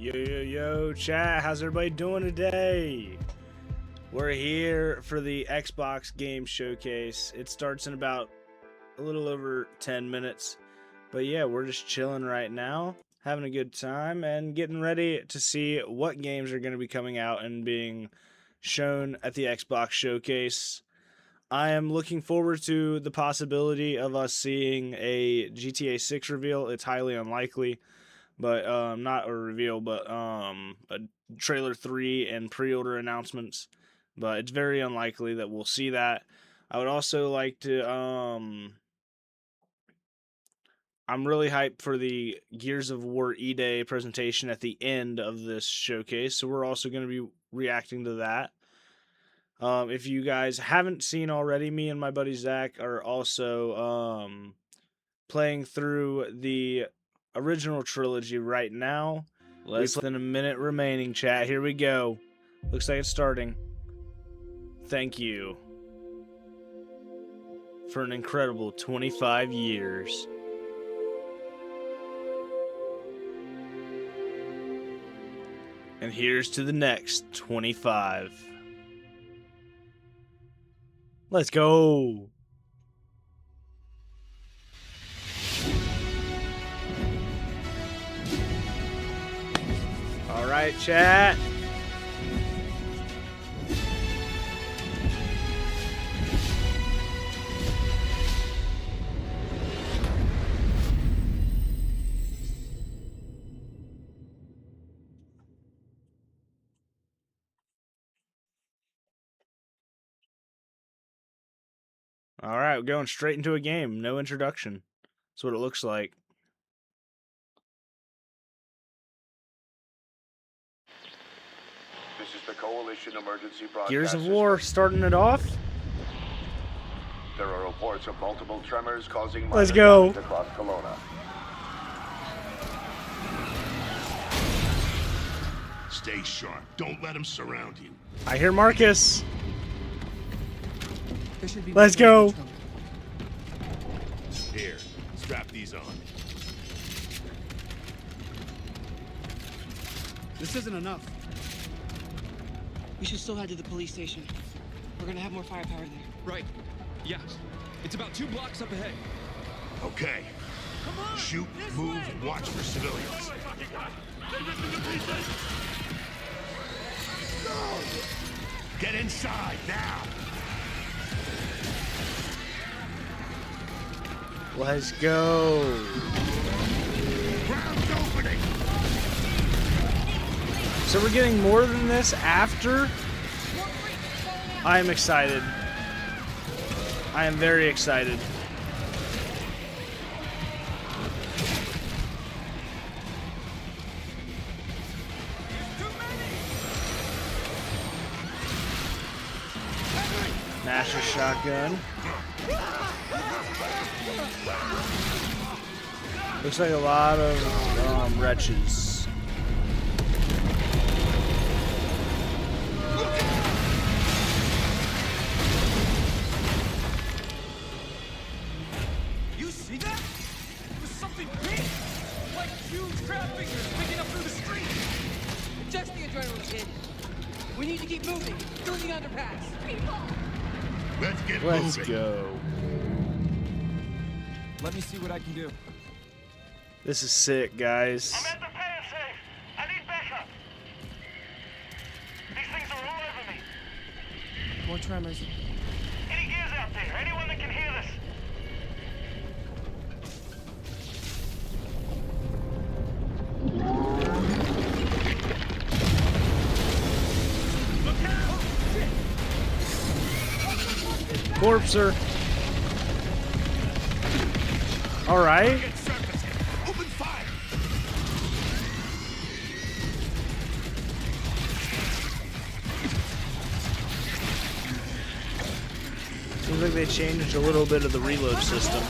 Yo, chat, how's everybody doing today? We're here for the Xbox Game Showcase. It starts in about a little over 10 minutes. But yeah, we're just chilling right now, having a good time, and getting ready to see what games are going to be coming out and being shown at the Xbox Showcase. I am looking forward to the possibility of us seeing a GTA 6 reveal. It's highly unlikely. But not a reveal, but a trailer 3 and pre-order announcements. But it's very unlikely that we'll see that. I would also like to I'm really hyped for the Gears of War E-Day presentation at the end of this showcase, so we're also going to be reacting to that. If you guys haven't seen already, me and my buddy Zach are also playing through the original trilogy right now. Less than a minute remaining, chat. Here we go. Looks like it's starting. Thank you for an incredible 25 years. And here's to the next 25. Let's go. All right, chat. All right, we're going straight into a game. No introduction. That's what it looks like. This is the Coalition Emergency Broadcast Gears of War starting it off. There are reports of multiple tremors causing Let's go across Kelowna. Stay sharp. Don't let him surround you. I hear Marcus. Let's go. Here, strap these on. This isn't enough. We should still head to the police station. We're gonna have more firepower there. Right. Yes. It's about 2 blocks up ahead. Okay. Come on! Shoot, This move, way! and watch for civilians. Get inside now. Let's go. Ground's opening. So we're getting more than this after? I am excited. I am very excited. Master shotgun. Looks like a lot of wretches. You see that? It was something big! Like huge crab figures picking up through the street! Just the adrenaline hit. We need to keep moving through the underpass. People! Let's go. Let me see what I can do. This is sick, guys. I'm at the pan safe. I need backup. These things are all over me. More tremors. Any gears out there? Anyone that can hear this? Look out! Corpser. All right. Get surface. Open fire. Seems like they changed a little bit of the reload system.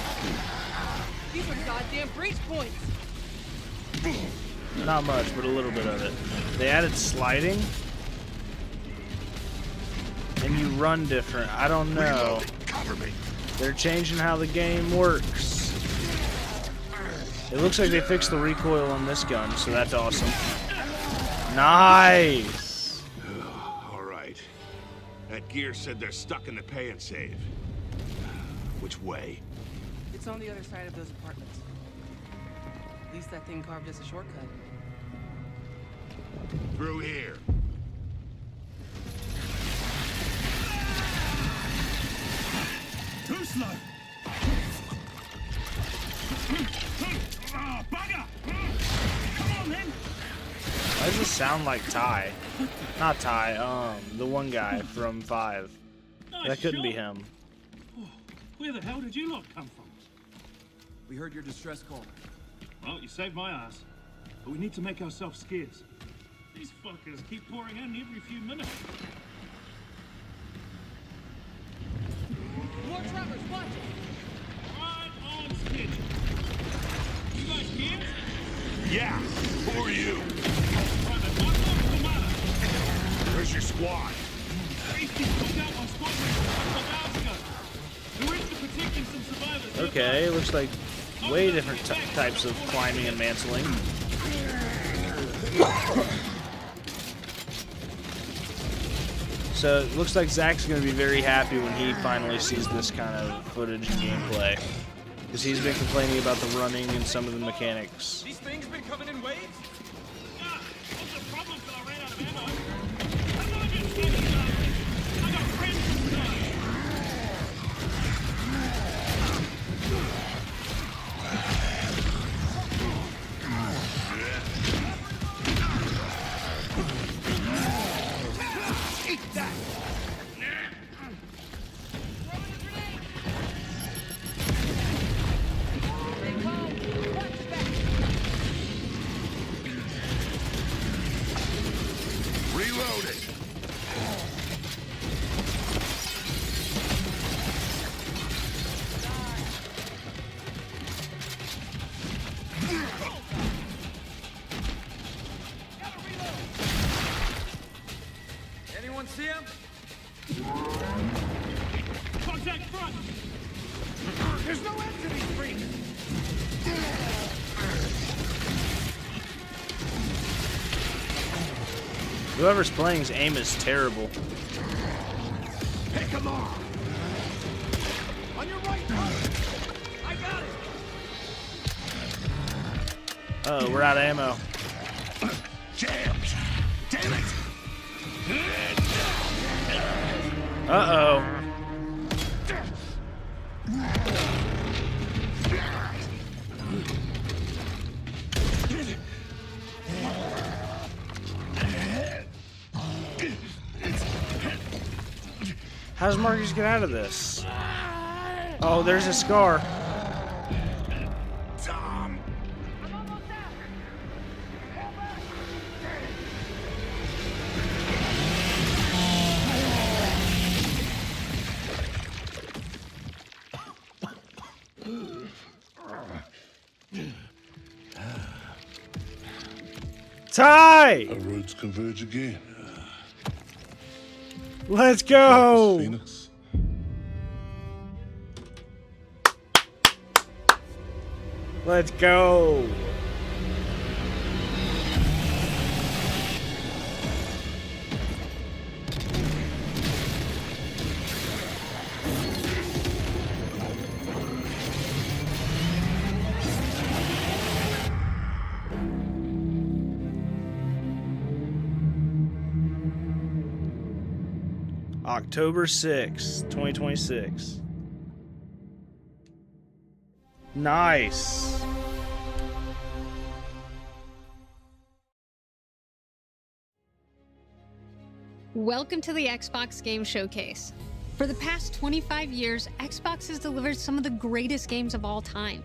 These are goddamn breach points. Not much, but a little bit of it. They added sliding. And you run different. I don't know. Reloading. Cover me. They're changing how the game works. It looks like they fixed the recoil on this gun, so that's awesome. Nice. All right. That gear said they're stuck in the pay and save. Which way? It's on the other side of those apartments. At least that thing carved us a shortcut. Through here. Too slow. Oh, bugger! Come on then. Why does this sound like Ty? Not Ty, the one guy from 5. That couldn't be him. Where the hell did you lot come from? We heard your distress call. Well, you saved my ass. But we need to make ourselves scarce. These fuckers keep pouring in every few minutes. More trappers, watch it! Right on schedule. You guys here? Yeah. Who are you? Private, what's the matter? Where's your squad? Beasties took out my squadron a couple of hours ago. We went to protecting some survivors. Okay, looks like way different types of climbing and mantling. So it looks like Zach's going to be very happy when he finally sees this kind of footage and gameplay. Because he's been complaining about the running and some of the mechanics. These things been coming in waves? Yeah, what's the problem till I ran out of ammo? I'm not just kidding, I got friends inside. Reloading. Anyone see him? Contact front! There's no end to these freaks! Whoever's playing's aim is terrible. Pick him off. On your right, I got it! Uh-oh, we're out of ammo. Jammed. Damn it. Uh-oh. How does Marcus get out of this? Oh, there's a scar. Tom. Ty! Our roads converge again. Let's go! Phoenix. Let's go! October 6th, 2026. Nice. Welcome to the Xbox Game Showcase. For the past 25 years, Xbox has delivered some of the greatest games of all time.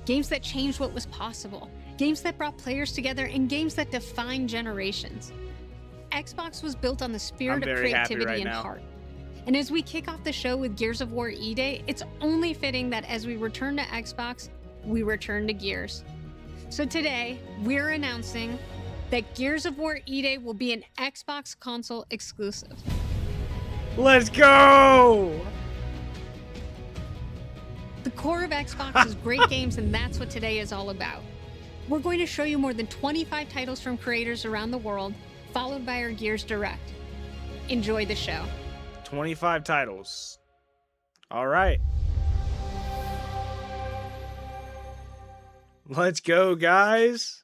Games that changed what was possible, games that brought players together, and games that defined generations. Xbox was built on the spirit of creativity and heart. And as we kick off the show with Gears of War E-Day, it's only fitting that as we return to Xbox, we return to Gears. So today, we're announcing that Gears of War E-Day will be an Xbox console exclusive. Let's go! The core of Xbox is great games, and that's what today is all about. We're going to show you more than 25 titles from creators around the world, followed by our Gears Direct. Enjoy the show. 25 titles. All right. Let's go, guys.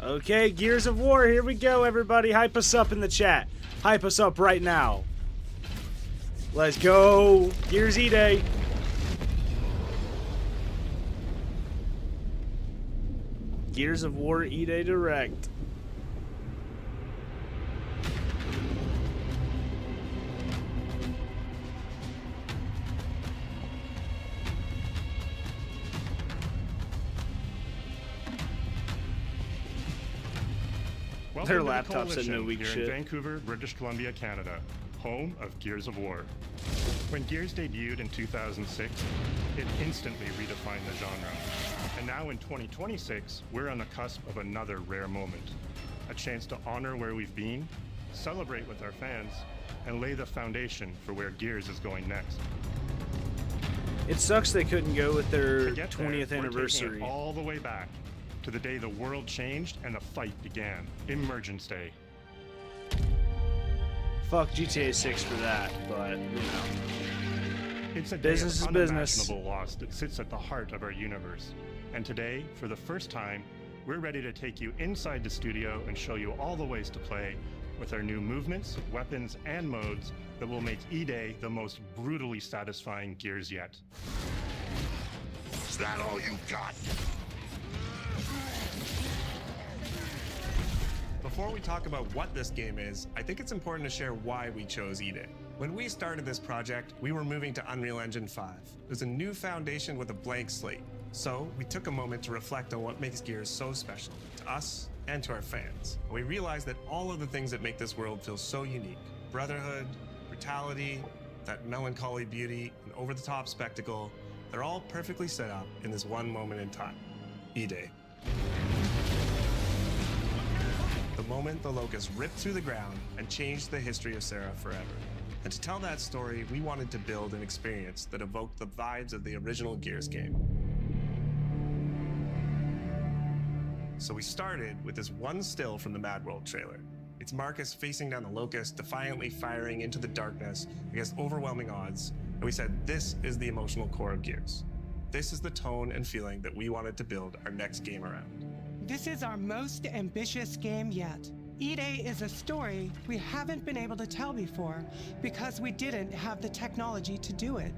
Okay, Gears of War, here we go, everybody. Hype us up in the chat. Hype us up right now. Let's go. Gears E-Day. Gears of War E-Day Direct. Welcome Their to the laptops said Coalition no weak here shit. in Vancouver, British Columbia, Canada, home of Gears of War. When Gears debuted in 2006, it instantly redefined the genre. And now in 2026, we're on the cusp of another rare moment. A chance to honor where we've been, celebrate with our fans, and lay the foundation for where Gears is going next. It sucks they couldn't go with their To get there, 20th we're taking anniversary. it all the way back to the day the world changed and the fight began, Emergence Day. Fuck GTA 6 for that, but, you know. It's a Business day is of business. unimaginable loss that sits at the heart of our universe. And today, for the first time, we're ready to take you inside the studio and show you all the ways to play with our new movements, weapons, and modes that will make E-Day the most brutally satisfying Gears yet. Is that all you got? Before we talk about what this game is, I think it's important to share why we chose E-Day. When we started this project, we were moving to Unreal Engine 5. It was a new foundation with a blank slate. So we took a moment to reflect on what makes Gears so special to us and to our fans. And we realized that all of the things that make this world feel so unique, brotherhood, brutality, that melancholy beauty, and over-the-top spectacle, they're all perfectly set up in this one moment in time, E-Day. The moment the Locust ripped through the ground and changed the history of Sarah forever. And to tell that story, we wanted to build an experience that evoked the vibes of the original Gears game. So we started with this one still from the Mad World trailer. It's Marcus facing down the Locust, defiantly firing into the darkness against overwhelming odds, and we said this is the emotional core of Gears. This is the tone and feeling that we wanted to build our next game around. This is our most ambitious game yet. E-Day is a story we haven't been able to tell before because we didn't have the technology to do it.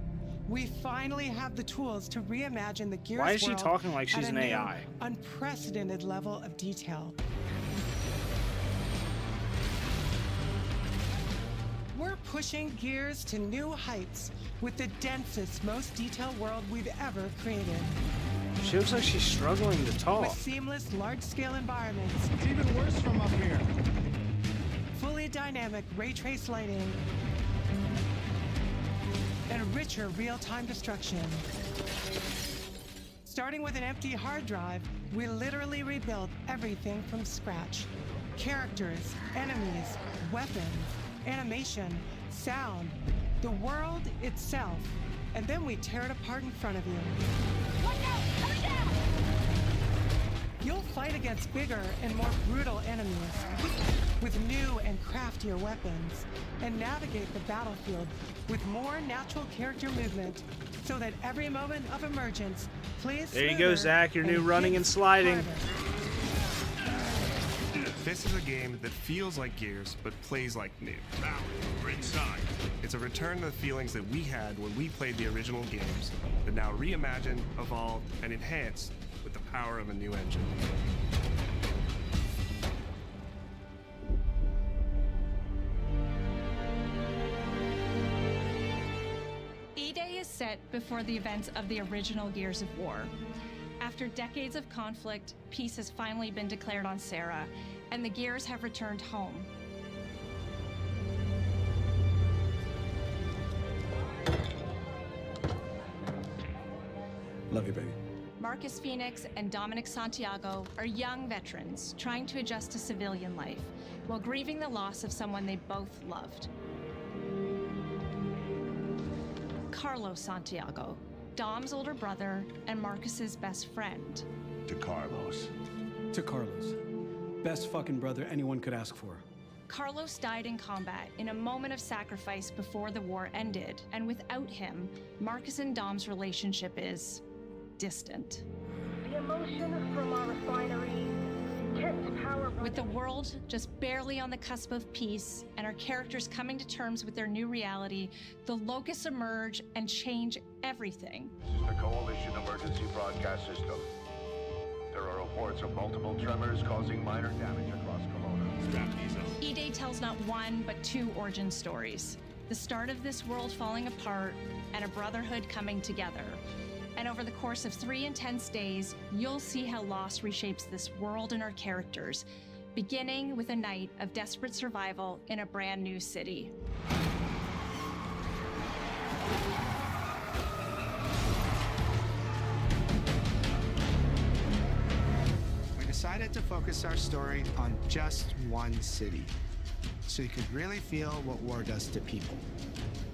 We finally have the tools to reimagine the Gears world. Why is she talking like she's at an a new, AI? unprecedented level of detail. We're pushing Gears to new heights with the densest, most detailed world we've ever created. She looks like she's struggling to talk. With seamless, large-scale environments. It's even worse from up here. Fully dynamic ray trace lighting. And richer real-time destruction. Starting with an empty hard drive, we literally rebuilt everything from scratch. Characters, enemies, weapons, animation, sound, the world itself. And then we tear it apart in front of you. Watch out! Coming down! You'll fight against bigger and more brutal enemies with new and craftier weapons and navigate the battlefield with more natural character movement so that every moment of emergence plays There you go, Zach, your new running and sliding. This is a game that feels like Gears, but plays like new. Now, we're inside. It's a return to the feelings that we had when we played the original games, but now reimagined, evolved, and enhanced with the power of a new engine. E-Day is set before the events of the original Gears of War. After decades of conflict, peace has finally been declared on Sarah, and the Gears have returned home. Love you, baby. Marcus Phoenix and Dominic Santiago are young veterans trying to adjust to civilian life while grieving the loss of someone they both loved. Carlos Santiago, Dom's older brother and Marcus's best friend. To Carlos. To Carlos. Best fucking brother anyone could ask for. Carlos died in combat in a moment of sacrifice before the war ended, and without him, Marcus and Dom's relationship is distant. The emotion from our refinery kept power. With the world just barely on the cusp of peace and our characters coming to terms with their new reality, the locusts emerge and change everything. The Coalition Emergency Broadcast System. There are reports of multiple tremors causing minor damage across Kelowna. Strap these up. E-Day tells not one, but two origin stories. The start of this world falling apart and a brotherhood coming together. And over the course of 3 intense days, you'll see how loss reshapes this world and our characters, beginning with a night of desperate survival in a brand new city. We decided to focus our story on just one city, so you could really feel what war does to people.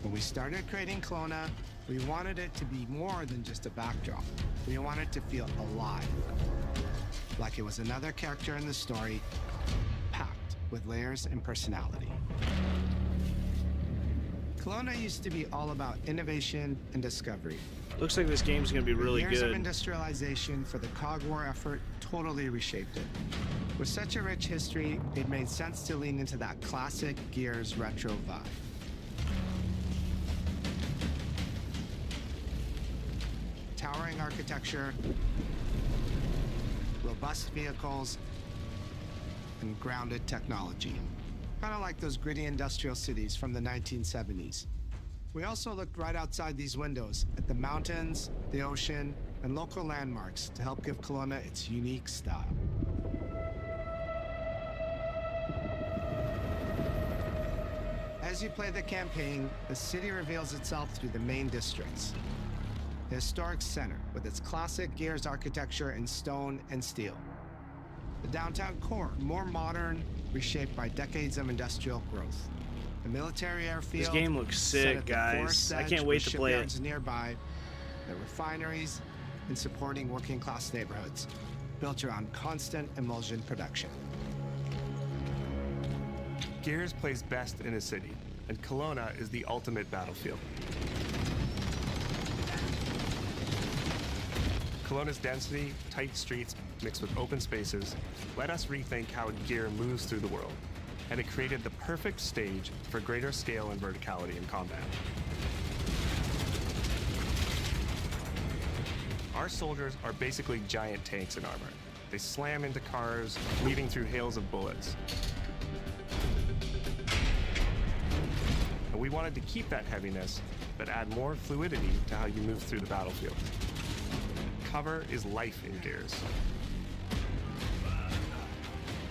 When we started creating Kelowna, we wanted it to be more than just a backdrop. We wanted it to feel alive, like it was another character in the story, packed with layers and personality. Kelowna used to be all about innovation and discovery. Looks like this game's gonna be really Years of good. industrialization for the Cog War effort totally reshaped it. With such a rich history, it made sense to lean into that classic Gears retro vibe. Towering architecture, robust vehicles, and grounded technology. Kind of like those gritty industrial cities from the 1970s. We also looked right outside these windows at the mountains, the ocean, and local landmarks to help give Kelowna its unique style. As you play the campaign, the city reveals itself through the main districts. The historic center, with its classic Gears architecture in stone and steel. The downtown core, more modern, reshaped by decades of industrial growth. The military airfield. This game looks set sick, at the guys. forest I edge can't with wait to play it. shipyards nearby, the refineries, and supporting working-class neighborhoods, built around constant emulsion production. Gears plays best in a city, and Kelowna is the ultimate battlefield. Kelowna's density, tight streets, mixed with open spaces, let us rethink how Gear moves through the world, and it created the perfect stage for greater scale and verticality in combat. Our soldiers are basically giant tanks in armor. They slam into cars, weaving through hails of bullets. And we wanted to keep that heaviness, but add more fluidity to how you move through the battlefield. Cover is life in Gears.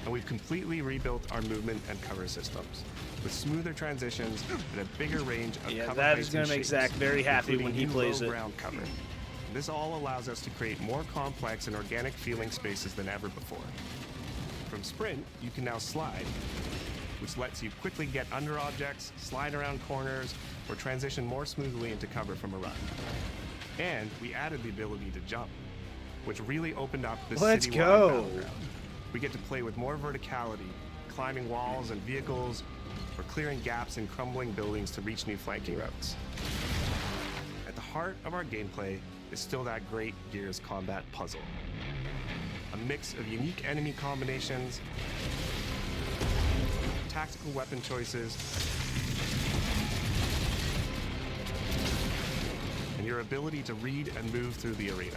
And we've completely rebuilt our movement and cover systems, with smoother transitions and a bigger range of cover that heights is going and to make shapes, Zach very happy when including he new plays it. low-ground cover. This all allows us to create more complex and organic feeling spaces than ever before. From Sprint, you can now slide, which lets you quickly get under objects, slide around corners, or transition more smoothly into cover from a run. And we added the ability to jump, which really opened up the Let's citywide go. battleground. We get to play with more verticality, climbing walls and vehicles, or clearing gaps in crumbling buildings to reach new flanking routes. At the heart of our gameplay is still that great Gears combat puzzle. A mix of unique enemy combinations, tactical weapon choices, and your ability to read and move through the arena.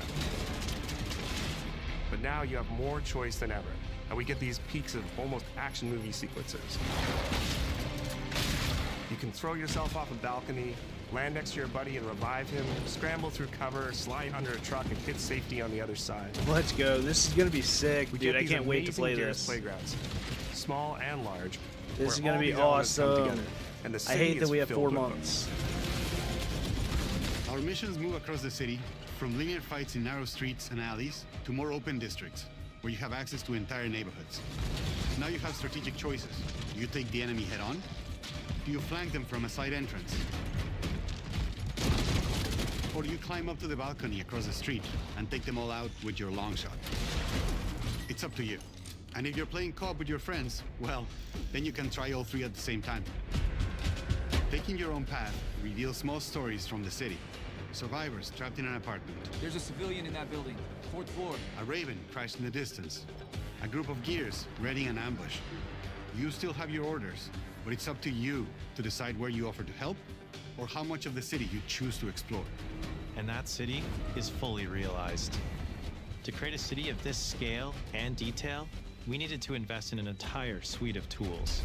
But now you have more choice than ever, and we get these peaks of almost action movie sequences. You can throw yourself off a balcony, land next to your buddy and revive him, scramble through cover, slide under a truck, and hit safety on the other side. Let's go. This is going to be sick, We dude. get I these can't wait to amazing play Gears this. playgrounds, small and large. This is where going to all be these elements come awesome. together, and the I city hate that is we have filled 4 with them. months. Our missions move across the city, from linear fights in narrow streets and alleys to more open districts, where you have access to entire neighborhoods. Now you have strategic choices. Do you take the enemy head on? Do you flank them from a side entrance? or you climb up to the balcony across the street and take them all out with your long shot. It's up to you. And if you're playing co-op with your friends, well, then you can try all three at the same time. Taking your own path reveals small stories from the city. Survivors trapped in an apartment. There's a civilian in that building, 4th floor. A raven crashed in the distance. A group of gears readying an ambush. You still have your orders, but it's up to you to decide where you offer to help or how much of the city you choose to explore. And that city is fully realized. To create a city of this scale and detail, we needed to invest in an entire suite of tools.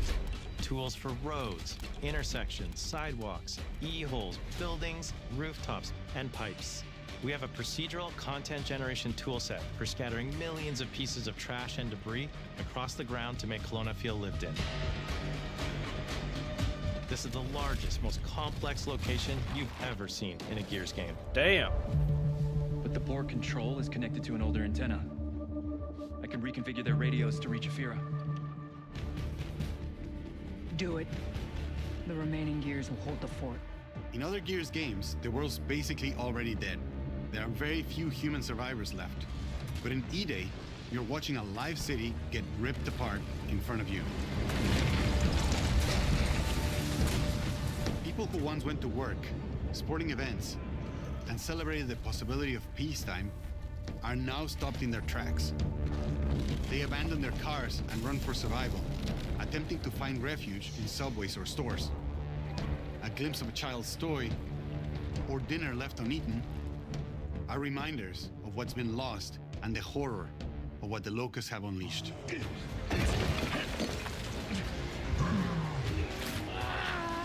Tools for roads, intersections, sidewalks, e-holes, buildings, rooftops, and pipes. We have a procedural content generation toolset for scattering millions of pieces of trash and debris across the ground to make Kelowna feel lived in. This is the largest, most complex location you've ever seen in a Gears game. Damn. But the board control is connected to an older antenna. I can reconfigure their radios to reach Afira. Do it. The remaining Gears will hold the fort. In other Gears games, the world's basically already dead. There are very few human survivors left. But in E-Day, you're watching a live city get ripped apart in front of you. People who once went to work, sporting events, and celebrated the possibility of peacetime are now stopped in their tracks. They abandon their cars and run for survival, attempting to find refuge in subways or stores. A glimpse of a child's toy or dinner left uneaten are reminders of what's been lost and the horror of what the locusts have unleashed.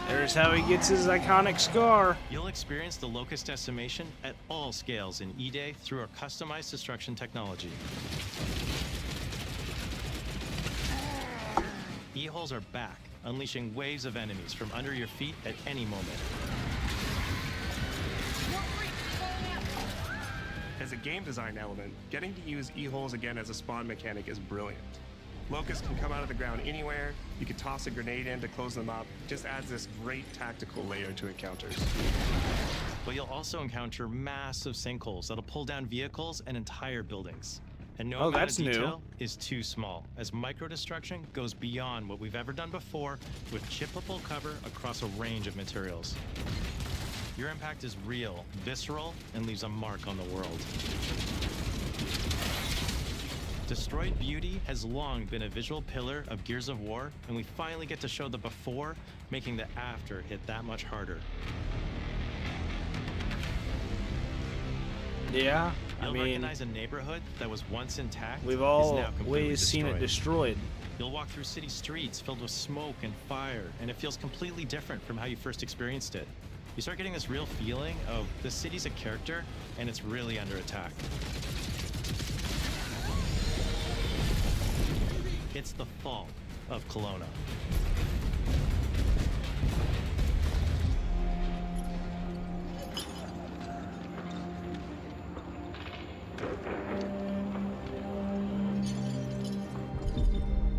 There's how he gets his iconic scar. You'll experience the locust decimation at all scales in E-Day through our customized destruction technology. E-holes are back, unleashing waves of enemies from under your feet at any moment. As a game design element, getting to use e-holes again as a spawn mechanic is brilliant. Locusts can come out of the ground anywhere, you can toss a grenade in to close them up, just adds this great tactical layer to encounters. But you'll also encounter massive sinkholes that'll pull down vehicles and entire buildings. And no amount of detail is too small, as micro-destruction goes beyond what we've ever done before with chippable cover across a range of materials. Your impact is real, visceral, and leaves a mark on the world. Destroyed Beauty has long been a visual pillar of Gears of War, and we finally get to show the before, making the after hit that much harder. Yeah, You'll recognize a neighborhood that was once intact. We've is all now completely seen it destroyed. You'll walk through city streets filled with smoke and fire, and it feels completely different from how you first experienced it. You start getting this real feeling of the city's a character, and it's really under attack. It's the fall of Kelowna.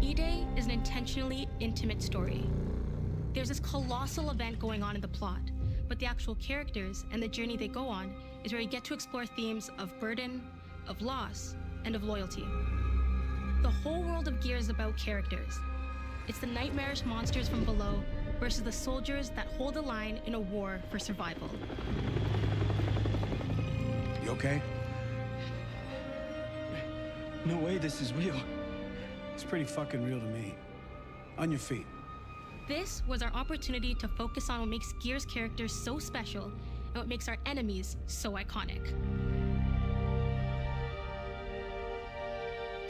E-Day is an intentionally intimate story. There's this colossal event going on in the plot, but the actual characters and the journey they go on is where you get to explore themes of burden, of loss, and of loyalty. The whole world of Gears is about characters. It's the nightmarish monsters from below versus the soldiers that hold the line in a war for survival. You okay? No way this is real. It's pretty fucking real to me. On your feet. This was our opportunity to focus on what makes Gears characters so special and what makes our enemies so iconic.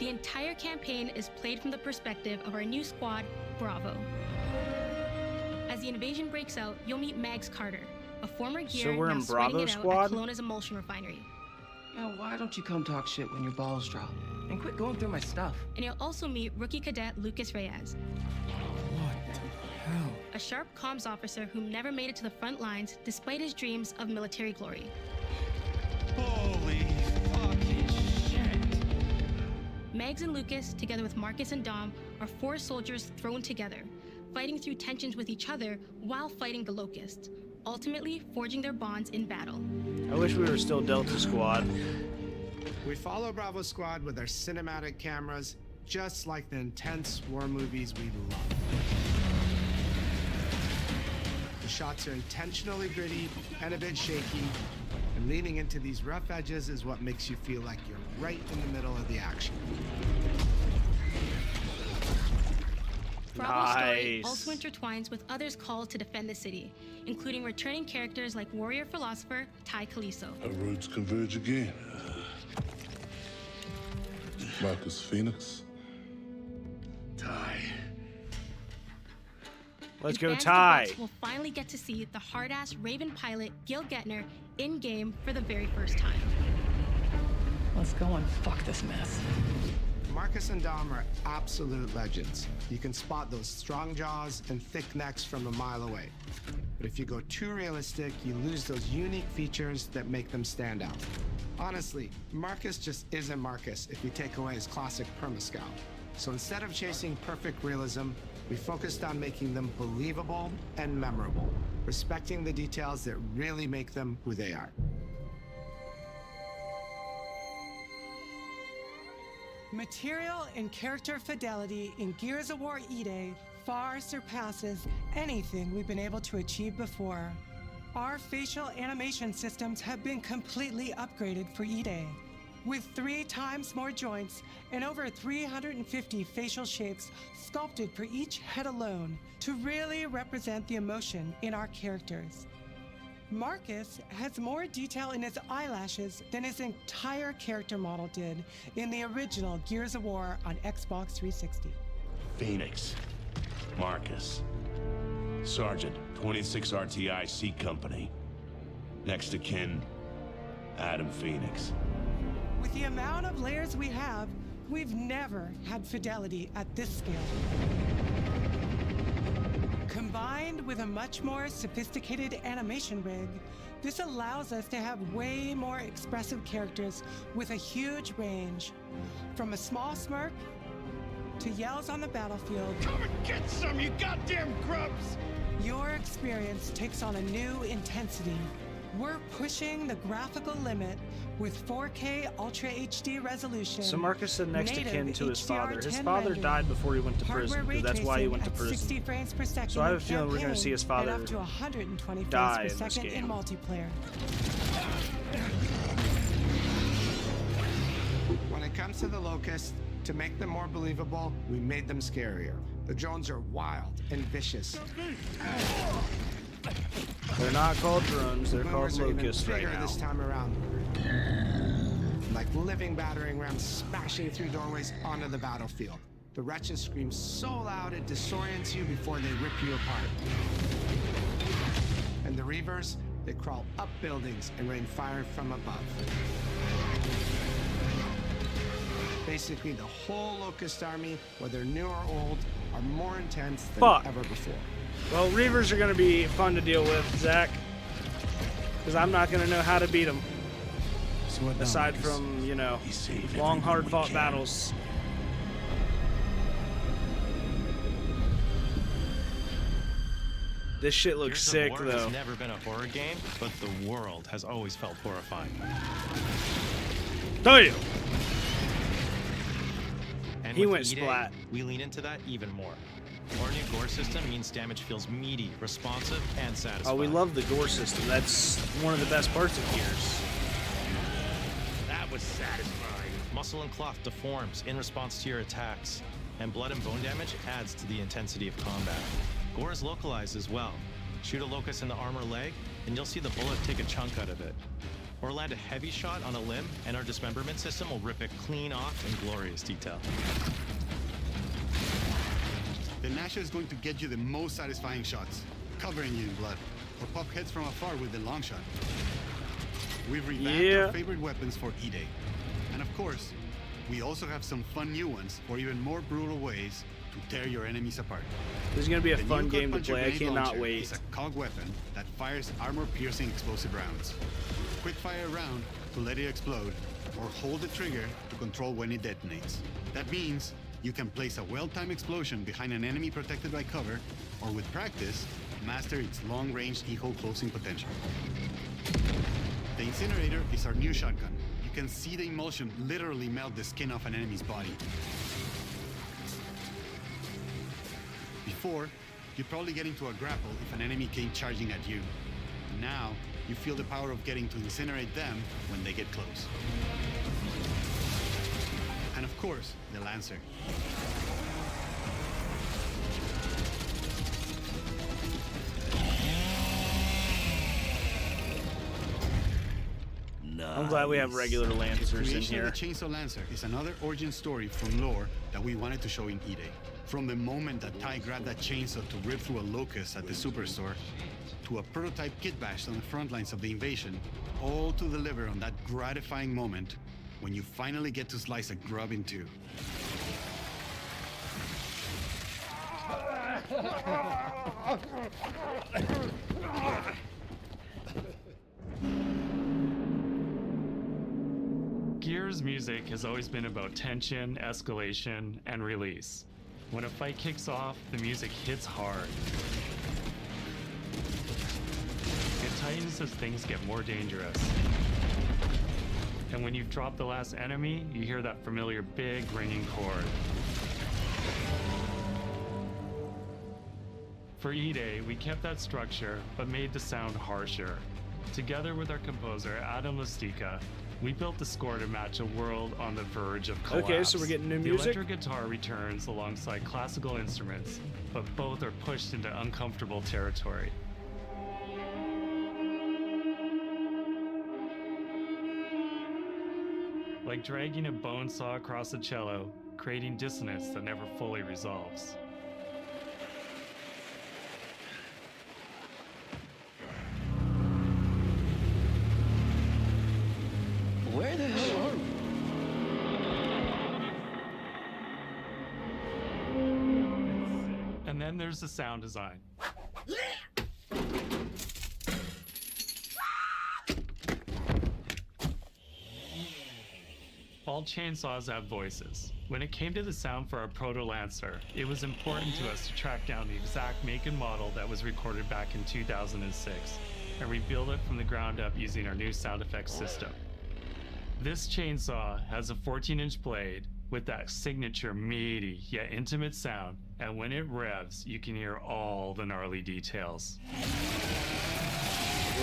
The entire campaign is played from the perspective of our new squad, Bravo. As the invasion breaks out, you'll meet Mags Carter, a former Gear So we're now in sweating Bravo it squad? out at Kelowna's emulsion refinery. Now, why don't you come talk shit when your balls drop? And quit going through my stuff. And you'll also meet rookie cadet Lucas Reyes, Hell. a sharp comms officer who never made it to the front lines despite his dreams of military glory. Holy fucking shit. Mags and Lucas, together with Marcus and Dom, are 4 soldiers thrown together, fighting through tensions with each other while fighting the Locusts. ultimately forging their bonds in battle. I wish we were still Delta Squad. We follow Bravo Squad with our cinematic cameras, just like the intense war movies we love. The shots are intentionally gritty and a bit shaky, and leaning into these rough edges is what makes you feel like you're right in the middle of the action. Bravo's story also intertwines with others called to defend the city, including returning characters like warrior philosopher Ty Kaliso. Our roads converge again. Marcus Phoenix. Ty. Let's go, Fans of the Ty. books will finally get to see the hard-ass Raven pilot Gil Gettner in-game for the very first time. Let's go and fuck this mess. Marcus and Dom are absolute legends. You can spot those strong jaws and thick necks from a mile away. But if you go too realistic, you lose those unique features that make them stand out. Honestly, Marcus just isn't Marcus if you take away his classic permascout. So instead of chasing perfect realism, we focused on making them believable and memorable, respecting the details that really make them who they are. Material and character fidelity in Gears of War E-Day far surpasses anything we've been able to achieve before. Our facial animation systems have been completely upgraded for E-Day, with 3 times more joints and over 350 facial shapes sculpted for each head alone to really represent the emotion in our characters. Marcus has more detail in his eyelashes than his entire character model did in the original Gears of War on Xbox 360. Phoenix. Marcus. Sergeant, 26 RTI C Company. Next of kin, Adam Phoenix. With the amount of layers we have, we've never had fidelity at this scale. Combined with a much more sophisticated animation rig, this allows us to have way more expressive characters with a huge range. From a small smirk to yells on the battlefield. Come and get some, you goddamn grubs! Your experience takes on a new intensity. We're pushing the graphical limit with 4K Ultra HD resolution. So Marcus said next of kin to his father. His father died before he went to prison. That's why he went to prison. 60 frames per second So I have a feeling we're going to see his father and up to 120 frames die per in this second in game. multiplayer. When it comes to the Locusts, to make them more believable, we made them scarier. The drones are wild and vicious. They're not called drones, they're called Boomers are even locusts right bigger now. this time around. Like living battering rams smashing through doorways onto the battlefield. The wretches scream so loud it disorients you before they rip you apart. And the Reavers, they crawl up buildings and rain fire from above. Basically, the whole Locust army, whether new or old, are more intense than ever before. Well, Reavers are going to be fun to deal with, Zach. Because I'm not going to know how to beat them. Aside from, you know, long, hard-fought battles. This shit looks sick, Gears of War though. has never been a horror game, but the world has always felt horrifying. Tell you. And He with went E-Day, splat. we lean into that even more. Our new gore system means damage feels meaty, responsive, and satisfying. Oh, we love the gore system. That's one of the best parts of Gears. That was satisfying. Muscle and cloth deforms in response to your attacks, and blood and bone damage adds to the intensity of combat. Gore is localized as well. Shoot a locust in the arm or leg, and you'll see the bullet take a chunk out of it. Or land a heavy shot on a limb, and our dismemberment system will rip it clean off in glorious detail. The Nasha is going to get you the most satisfying shots, covering you in blood, or pop heads from afar with the long shot. We've revamped our favorite weapons for E-Day. And of course, we also have some fun new ones for even more brutal ways to tear your enemies apart. This is going to be a The fun new game to Gut Puncher play. I grenade cannot launcher wait. is a cog weapon that fires armor-piercing explosive rounds. Quick fire a round to let it explode, or hold the trigger to control when it detonates. That means you can place a well-timed explosion behind an enemy protected by cover, or with practice, master its long-range eco closing potential. The incinerator is our new shotgun. You can see the emulsion literally melt the skin off an enemy's body. Before, you'd probably get into a grapple if an enemy came charging at you. Now, you feel the power of getting to incinerate them when they get close. And of course, the Lancer. I'm glad we have regular Lancers in Creation here. of the Chainsaw Lancer is another origin story from lore that we wanted to show in E-Day. From the moment that Ty grabbed that chainsaw to rip through a locust at the superstore, to a prototype kit bash on the front lines of the invasion, all to deliver on that gratifying moment when you finally get to slice a grub in two. Gears music has always been about tension, escalation, and release. When a fight kicks off, the music hits hard. It tightens as things get more dangerous. And when you've dropped the last enemy, you hear that familiar big ringing chord. For E-Day, we kept that structure, but made the sound harsher. Together with our composer, Adam Lastica, we built the score to match a world on the verge of collapse. Okay, so we're getting new music? The electric guitar returns alongside classical instruments, but both are pushed into uncomfortable territory. Like dragging a bone saw across a cello, creating dissonance that never fully resolves. Where the hell are we? And then there's the sound design. All chainsaws have voices. When it came to the sound for our Proto-Lancer, it was important to us to track down the exact make and model that was recorded back in 2006, and rebuild it from the ground up using our new sound effects system. This chainsaw has a 14-inch blade with that signature meaty yet intimate sound, and when it revs, you can hear all the gnarly details.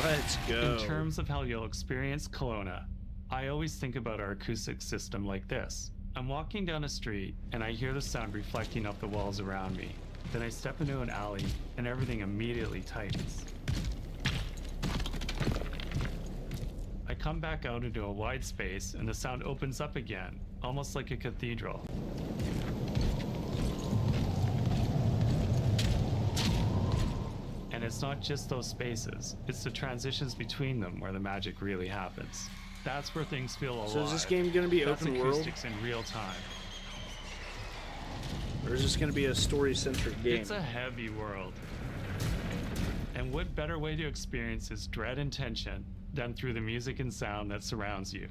Let's go. In terms of how you'll experience Kelowna, I always think about our acoustic system like this. I'm walking down a street and I hear the sound reflecting off the walls around me. Then I step into an alley and everything immediately tightens. I come back out into a wide space and the sound opens up again, almost like a cathedral. And it's not just those spaces, it's the transitions between them where the magic really happens. That's where things feel alive. So is this game going to be That's open world? acoustics in real time. Or is this going to be a story-centric game? It's a heavy world. And what better way to experience its dread and tension than through the music and sound that surrounds you?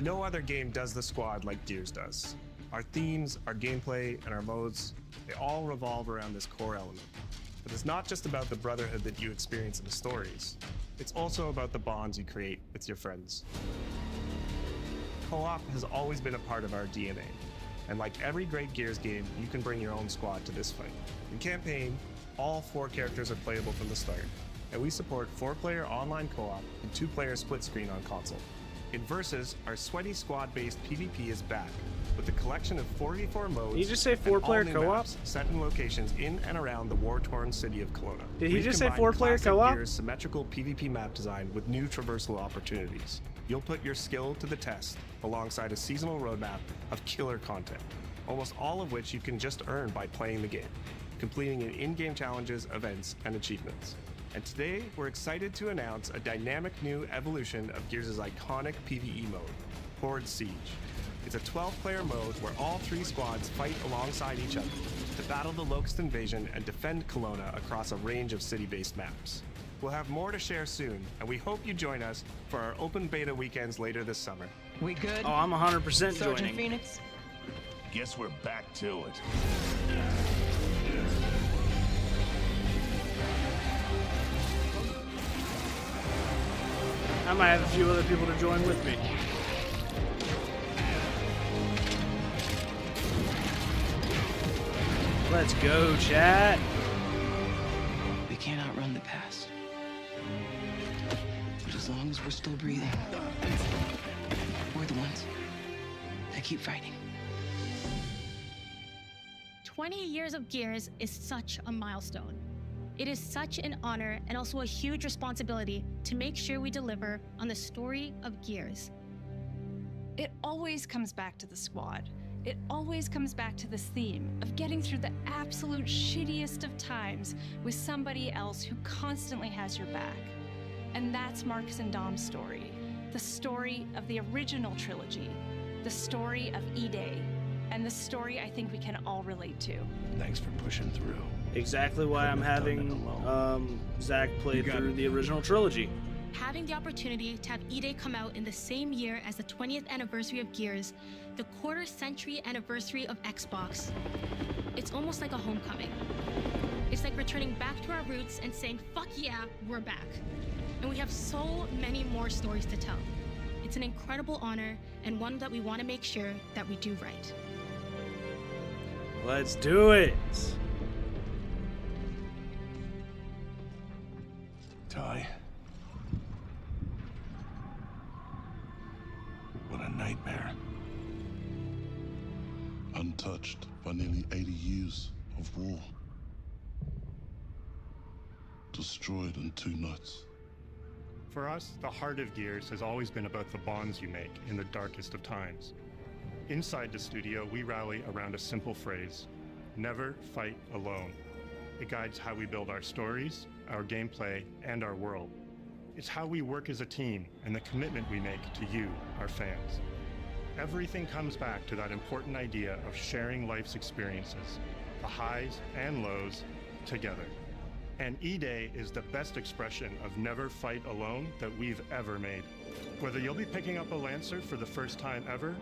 No other game does the squad like Gears does. Our themes, our gameplay, and our modes, they all revolve around this core element. But it's not just about the brotherhood that you experience in the stories. It's also about the bonds you create with your friends. Co-op has always been a part of our DNA. And like every great Gears game, you can bring your own squad to this fight. In campaign, all 4 characters are playable from the start, and we support 4-player online co-op and 2-player split screen on console. In Versus, our sweaty squad-based PvP is back, with a collection of 4v4 modes. Did he just say and 4-player all new co-op? maps set in locations in and around the war-torn city of Kelowna. Did he We've just say combined 4-player classic co-op? Gears' symmetrical PvP map design with new traversal opportunities. You'll put your skill to the test alongside a seasonal roadmap of killer content, almost all of which you can just earn by playing the game, completing in-game challenges, events, and achievements. And today, we're excited to announce a dynamic new evolution of Gears' iconic PvE mode, Horde Siege. It's a 12-player mode where all 3 squads fight alongside each other to battle the Locust invasion and defend Kelowna across a range of city-based maps. We'll have more to share soon, and we hope you join us for our open beta weekends later this summer. We good? Oh, I'm 100% Sergeant joining. Phoenix? Guess we're back to it. I might have a few other people to join with me. Let's go, chat. We can't outrun the past. But as long as we're still breathing, we're the ones that keep fighting. 20 years of Gears is such a milestone. It is such an honor and also a huge responsibility to make sure we deliver on the story of Gears. It always comes back to the squad. It always comes back to this theme of getting through the absolute shittiest of times with somebody else who constantly has your back. And that's Marcus and Dom's story. The story of the original trilogy. The story of E-Day. And the story I think we can all relate to. Thanks for pushing through. Exactly why I'm having Zach play through the original trilogy. Having the opportunity to have E-Day come out in the same year as the 20th anniversary of Gears, the quarter-century anniversary of Xbox, it's almost like a homecoming. It's like returning back to our roots and saying, fuck yeah, we're back. And we have so many more stories to tell. It's an incredible honor and one that we want to make sure that we do right. Let's do it. Ty. What a nightmare. Untouched by nearly 80 years of war. Destroyed in 2 nights. For us, the heart of Gears has always been about the bonds you make in the darkest of times. Inside the studio, we rally around a simple phrase: never fight alone. It guides how we build our stories, our gameplay, and our world. It's how we work as a team and the commitment we make to you, our fans. Everything comes back to that important idea of sharing life's experiences, the highs and lows, together. And E-Day is the best expression of never fight alone that we've ever made. Whether you'll be picking up a Lancer for the first time ever,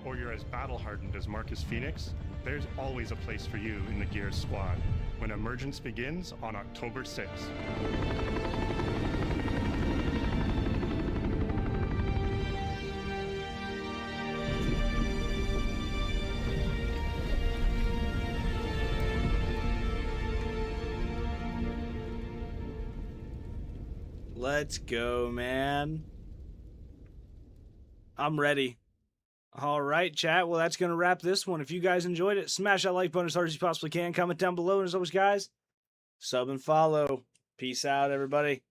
or you're as battle-hardened as Marcus Phoenix, there's always a place for you in the Gears squad when Emergence begins on October 6th. Let's go, man. I'm ready. All right, chat. Well, that's going to wrap this one. If you guys enjoyed it, smash that like button as hard as you possibly can. Comment down below. And as always, guys, sub and follow. Peace out, everybody.